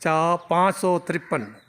553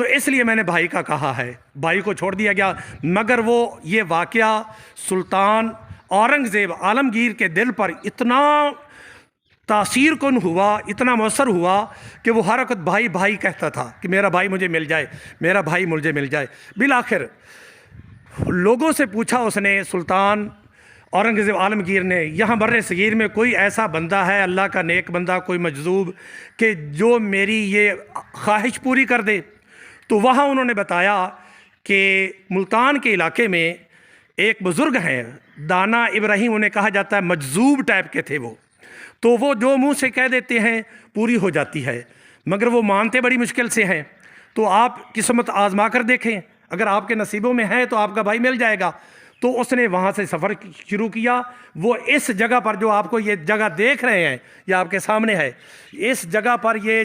تو اس لیے میں نے بھائی کا کہا ہے، بھائی کو چھوڑ دیا گیا، مگر وہ یہ واقعہ سلطان اورنگزیب عالمگیر کے دل پر اتنا تاثیر کن ہوا، اتنا مؤثر ہوا کہ وہ ہر وقت بھائی بھائی کہتا تھا کہ میرا بھائی مجھے مل جائے، میرا بھائی مجھے مل جائے۔ بالآخر لوگوں سے پوچھا اس نے، سلطان اورنگزیب عالمگیر نے، یہاں بر صغیر میں کوئی ایسا بندہ ہے، اللہ کا نیک بندہ، کوئی مجذوب، کہ جو میری یہ خواہش پوری کر دے؟ تو وہاں انہوں نے بتایا کہ ملتان کے علاقے میں ایک بزرگ ہیں، دانا ابراہیم انہیں کہا جاتا ہے، مجذوب ٹائپ کے تھے وہ، تو وہ جو منہ سے کہہ دیتے ہیں پوری ہو جاتی ہے، مگر وہ مانتے بڑی مشکل سے ہیں۔ تو آپ قسمت آزما کر دیکھیں، اگر آپ کے نصیبوں میں ہے تو آپ کا بھائی مل جائے گا۔ تو اس نے وہاں سے سفر شروع کیا۔ وہ اس جگہ پر جو آپ کو یہ جگہ دیکھ رہے ہیں، یہ آپ کے سامنے ہے، اس جگہ پر یہ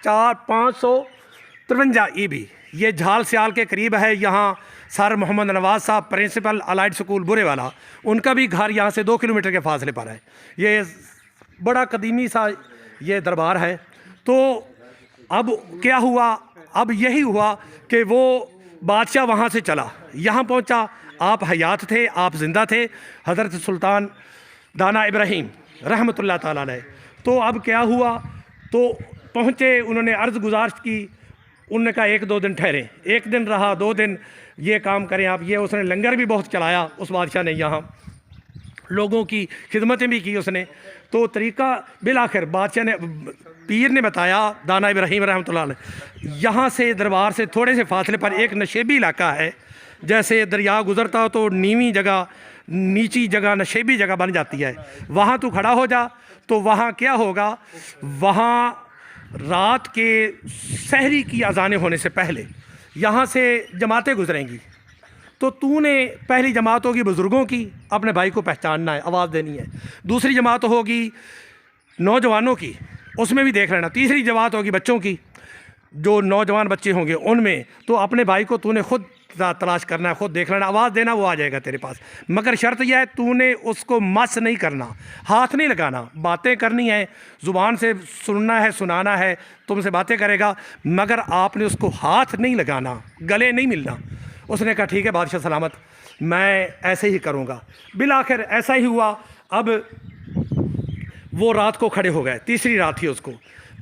553 ای یہ جھال سیال کے قریب ہے۔ یہاں سر محمد نواز صاحب پرنسپل الائڈ سکول برے والا، ان کا بھی گھر یہاں سے 2 کلومیٹر کے فاصلے پر ہے۔ یہ بڑا قدیمی سا یہ دربار ہے۔ تو اب کیا ہوا؟ اب یہی ہوا کہ وہ بادشاہ وہاں سے چلا، یہاں پہنچا، آپ حیات تھے، آپ زندہ تھے، حضرت سلطان دانا ابراہیم رحمۃ اللہ تعالیٰ علیہ۔ تو اب کیا ہوا؟ تو پہنچے، انہوں نے عرض گزارش کی، انہوں نے کہا 1-2 دن ٹھہریں، 1 دن رہا، 2 دن یہ کام کریں آپ۔ یہ اس نے لنگر بھی بہت چلایا اس بادشاہ نے، یہاں لوگوں کی خدمتیں بھی کی اس نے۔ تو طریقہ بالآخر بادشاہ نے، پیر نے بتایا، دانا ابراہیم رحمۃ اللہ علیہ، یہاں سے دربار سے تھوڑے سے فاصلے پر ایک نشیبی علاقہ ہے، جیسے دریا گزرتا ہو تو نیوی جگہ، نیچی جگہ، نشیبی جگہ بن جاتی ہے، وہاں تو کھڑا ہو جا۔ تو وہاں کیا ہوگا؟ وہاں رات کے سحری کی اذانیں ہونے سے پہلے یہاں سے جماعتیں گزریں گی، تو تو نے پہلی جماعت ہوگی بزرگوں کی، اپنے بھائی کو پہچاننا ہے، آواز دینی ہے۔ دوسری جماعت ہوگی نوجوانوں کی، اس میں بھی دیکھ لینا۔ تیسری جماعت ہوگی بچوں کی، جو نوجوان بچے ہوں گے ان میں، تو اپنے بھائی کو تو نے خود تلاش کرنا ہے، خود دیکھ لینا، آواز دینا، وہ آ جائے گا تیرے پاس۔ مگر شرط یہ ہے تو نے اس کو مس نہیں کرنا، ہاتھ نہیں لگانا، باتیں کرنی ہے، زبان سے سننا ہے، سنانا ہے، تم سے باتیں کرے گا، مگر آپ نے اس کو ہاتھ نہیں لگانا، گلے نہیں ملنا۔ اس نے کہا ٹھیک ہے بادشاہ سلامت، میں ایسے ہی کروں گا۔ بالآخر ایسا ہی ہوا۔ اب وہ رات کو کھڑے ہو گئے، تیسری رات تھی اس کو،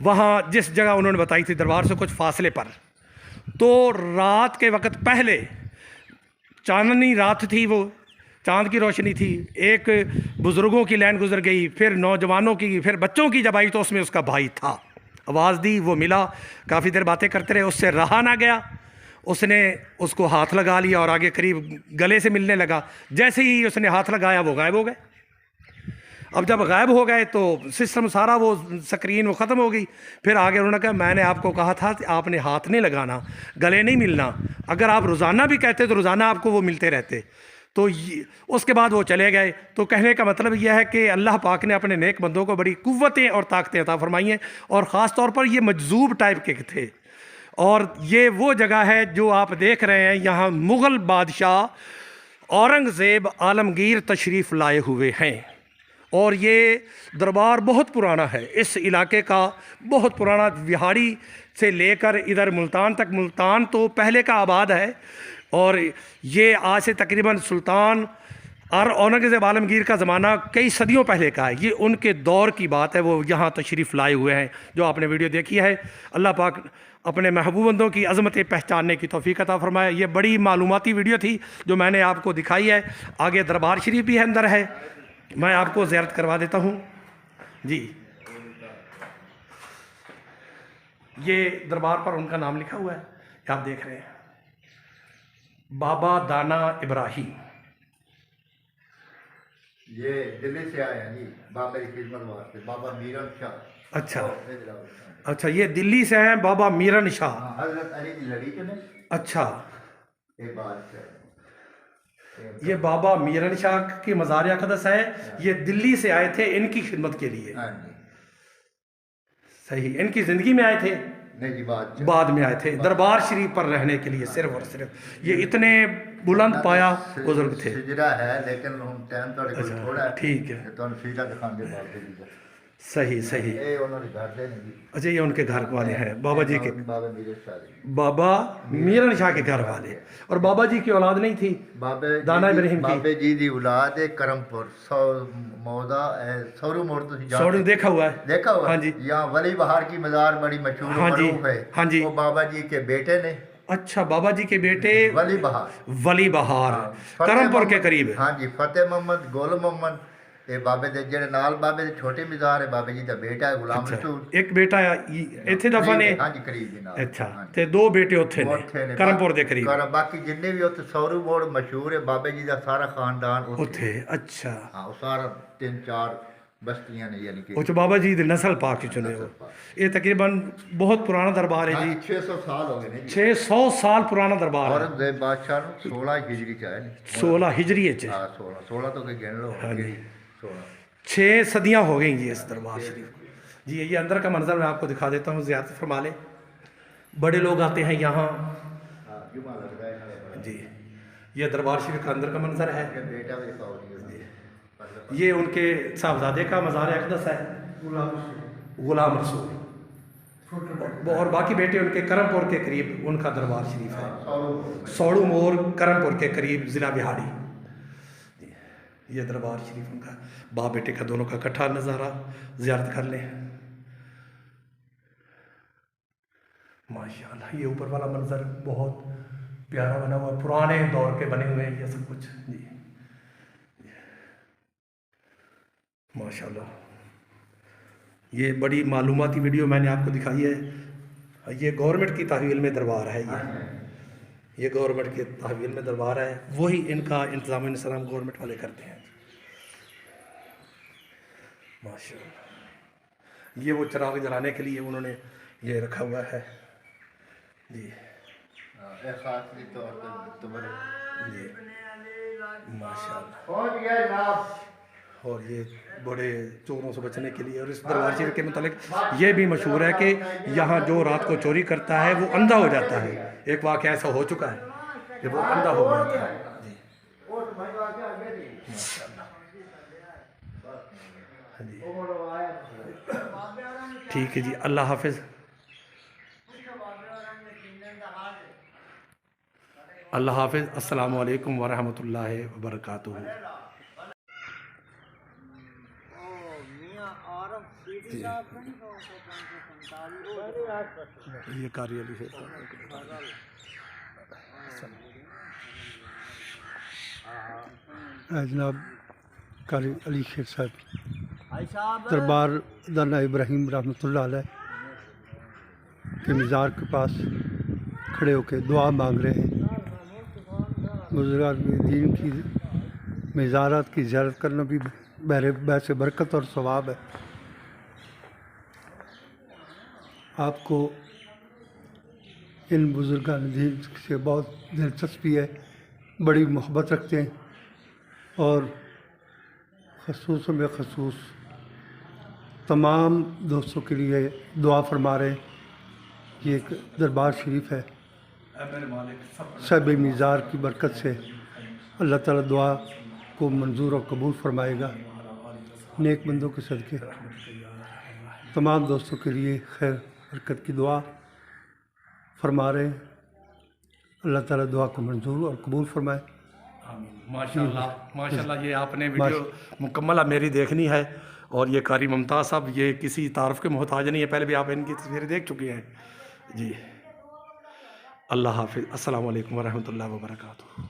وہاں جس جگہ انہوں نے بتائی تھی دربار سے کچھ فاصلے پر۔ تو رات کے وقت پہلے چاندنی رات تھی، وہ چاند کی روشنی تھی، ایک بزرگوں کی لائن گزر گئی، پھر نوجوانوں کی، پھر بچوں کی جب آئی تو اس میں اس کا بھائی تھا۔ آواز دی، وہ ملا، کافی دیر باتیں کرتے رہے، اس سے رہا نہ گیا، اس نے اس کو ہاتھ لگا لیا اور آگے قریب گلے سے ملنے لگا۔ جیسے ہی اس نے ہاتھ لگایا وہ غائب ہو گئے۔ اب جب غائب ہو گئے تو سسٹم سارا، وہ سکرین وہ ختم ہو گئی۔ پھر آگے انہوں نے کہا میں نے آپ کو کہا تھا کہ آپ نے ہاتھ نہیں لگانا، گلے نہیں ملنا، اگر آپ روزانہ بھی کہتے تو روزانہ آپ کو وہ ملتے رہتے۔ تو اس کے بعد وہ چلے گئے۔ تو کہنے کا مطلب یہ ہے کہ اللہ پاک نے اپنے نیک بندوں کو بڑی قوتیں اور طاقتیں عطا فرمائی ہیں، اور خاص طور پر یہ مجذوب ٹائپ کے تھے۔ اور یہ وہ جگہ ہے جو آپ دیکھ رہے ہیں، یہاں مغل بادشاہ اورنگزیب عالمگیر تشریف لائے ہوئے ہیں، اور یہ دربار بہت پرانا ہے، اس علاقے کا بہت پرانا، وہاڑی سے لے کر ادھر ملتان تک۔ ملتان تو پہلے کا آباد ہے، اور یہ آج سے تقریباً سلطان اور اورنگزیب عالمگیر کا زمانہ کئی صدیوں پہلے کا ہے، یہ ان کے دور کی بات ہے، وہ یہاں تشریف لائے ہوئے ہیں جو آپ نے ویڈیو دیکھی ہے۔ اللہ پاک اپنے محبوب بندوں کی عظمتیں پہچاننے کی توفیق عطا فرمائے۔ یہ بڑی معلوماتی ویڈیو تھی جو میں نے آپ کو دکھائی ہے۔ آگے دربار شریف بھی اندر ہے، میں آپ کو زیارت کروا دیتا ہوں۔ جی، یہ دربار پر ان کا نام لکھا ہوا ہے، یہ آپ دیکھ رہے ہیں، بابا دانا ابراہیم۔ یہ دلی سے آئے ہیں جی، بابا کی خدمت واسطے، بابا میرن شاہ۔ اچھا اچھا، یہ دلی سے ہیں بابا میرن شاہ۔ حضرت علی کی لڑی کے نہیں، اچھا، یہ بات ہے۔ یہ بابا میرن شاہ کی مزار اقدس ہے، یہ دلی سے آئے تھے ان کی خدمت کے لیے۔ ہاں جی، صحیح، ان کی زندگی میں آئے تھے؟ نہیں جی، بات بعد میں آئے تھے دربار شریف پر رہنے کے لیے صرف اور صرف۔ یہ اتنے بلند پایا بزرگ تھے۔ سجرا ہے، لیکن ہم ٹائم تھوڑے کو تھوڑا ہے، ٹھیک ہے، تو سیدھا دکھان دے بات ہے۔ صحیح صحیح. یہ انہوں نے گھر دے نہیں. اچھا یہ ان کے گھر والے ہیں بابا جی کے, بابا میرے شاہ بابا میرن شاہ کے گھر والے. اور بابا جی کی اولاد نہیں تھی دانا ابراہیم کی؟ بابے جی دی اولاد ہے کرم پور مودا سورو موڑ تو سوڑو دیکھا ہوا ہے. دیکھا ہوا. ہاں جی. یہاں ولی بہار کی مزار بڑی مشہور ہاں جی. معروف ہے. ہاں جی. وہ بابا جی کے بیٹے نے. اچھا بابا جی کے بیٹے ولی بہار. ولی بہار کرم پور کے قریب. ہاں جی. فتح محمد گول محمد تے بابے دے جڑے نال بابے دے چھوٹے مزار ہے بابے جی دا بیٹا ہے غلام رسول. ایک بیٹا ایتھے دفن ہے. ہاں جی قریب دے نال. اچھا تے دو بیٹے اوتھے نے کرم پور دے قریب. باقی جننے بھی اوتھے سورو موڑ مشہور ہے بابے جی دا سارا خاندان اوتھے. اچھا ہاں سارا 3-4 بستیاں نے یعنی کہ وہ بابا جی دی نسل پاک ہی چنے ہو. یہ تقریباً بہت پرانا دربار ہے جی. 600 سال ہو گئے نے. 600 سال پرانا دربار ہے. اور دے بادشاہ نو 16 ہجری چ ہے. 16 ہجری چ. ہاں 16 تو کہ گن لو. ہاں جی. 16 6 صدیاں ہو گئی جی اس دربار شریف. جی یہ اندر کا منظر میں آپ کو دکھا دیتا ہوں. زیارت فرما لیں. بڑے لوگ آتے ہیں یہاں. جی یہ دربار شریف کا اندر کا منظر ہے. یہ ان کے صاحبزادے کا مزار اقدس ہے غلام رسول. اور باقی بیٹے ان کے کرم پور کے قریب ان کا دربار شریف ہے. سوڑو مور کرم پور کے قریب ضلع بہاڑی. یہ دربار شریف ان کا باپ بیٹے کا دونوں کا اکٹھا نظارہ. زیارت کر لیں. ماشاءاللہ یہ اوپر والا منظر بہت پیارا بنا ہوا ہے. پرانے دور کے بنے ہوئے ہیں یہ سب کچھ. جی ماشاءاللہ یہ بڑی معلوماتی ویڈیو میں نے آپ کو دکھائی ہے. یہ گورنمنٹ کی تحویل میں دربار ہے. یہ گورنمنٹ کے تحویل میں دربار ہے. وہی ان کا انتظام انسلام گورنمنٹ والے کرتے ہیں. ماشاءاللہ یہ وہ چراغ جلانے کے لیے انہوں نے یہ رکھا ہوا ہے. جی جی ماشاءاللہ. اور یہ بڑے چوروں سے بچنے کے لیے. اور اس دربار شریف کے متعلق یہ بھی مشہور ہے کہ یہاں جو رات کو چوری کرتا ہے وہ اندھا ہو جاتا ہے. ایک واقعہ ایسا ہو چکا ہے کہ وہ اندھا ہو جاتا ہے. جی ماشاءاللہ. جی ٹھیک ہے جی. اللہ حافظ. اللہ حافظ. السلام علیکم ورحمۃ اللہ وبرکاتہ. یہ کاری علی شیخ جناب قاری علی شیخ صاحب دربار دانا ابراہیم رحمۃ اللہ علیہ کے مزار کے پاس کھڑے ہو کے دعا مانگ رہے ہیں. بزرگان دین کی مزارات کی زیارت کرنا بھی باعث برکت اور ثواب ہے. آپ کو ان بزرگان دین سے بہت دلچسپی ہے, بڑی محبت رکھتے ہیں اور خصوص میں خصوص تمام دوستوں کے لیے دعا فرما رہے ہیں. یہ ایک دربار شریف ہے. صاحب مزار کی برکت سے اللہ تعالیٰ دعا کو منظور اور قبول فرمائے گا. نیک بندوں کے صدقے تمام دوستوں کے لیے خیر برکت کی دعا فرما رہے ہیں. اللہ تعالیٰ دعا کو منظور اور قبول فرمائے. ماشاءاللہ ماشاءاللہ. یہ آپ نے ویڈیو مکمل اب میری دیکھنی ہے. اور یہ قاری ممتاز صاحب یہ کسی تعارف کے محتاج نہیں ہے. پہلے بھی آپ ان کی تصویریں دیکھ چکے ہیں. جی اللہ حافظ. السلام علیکم ورحمۃ اللہ وبرکاتہ.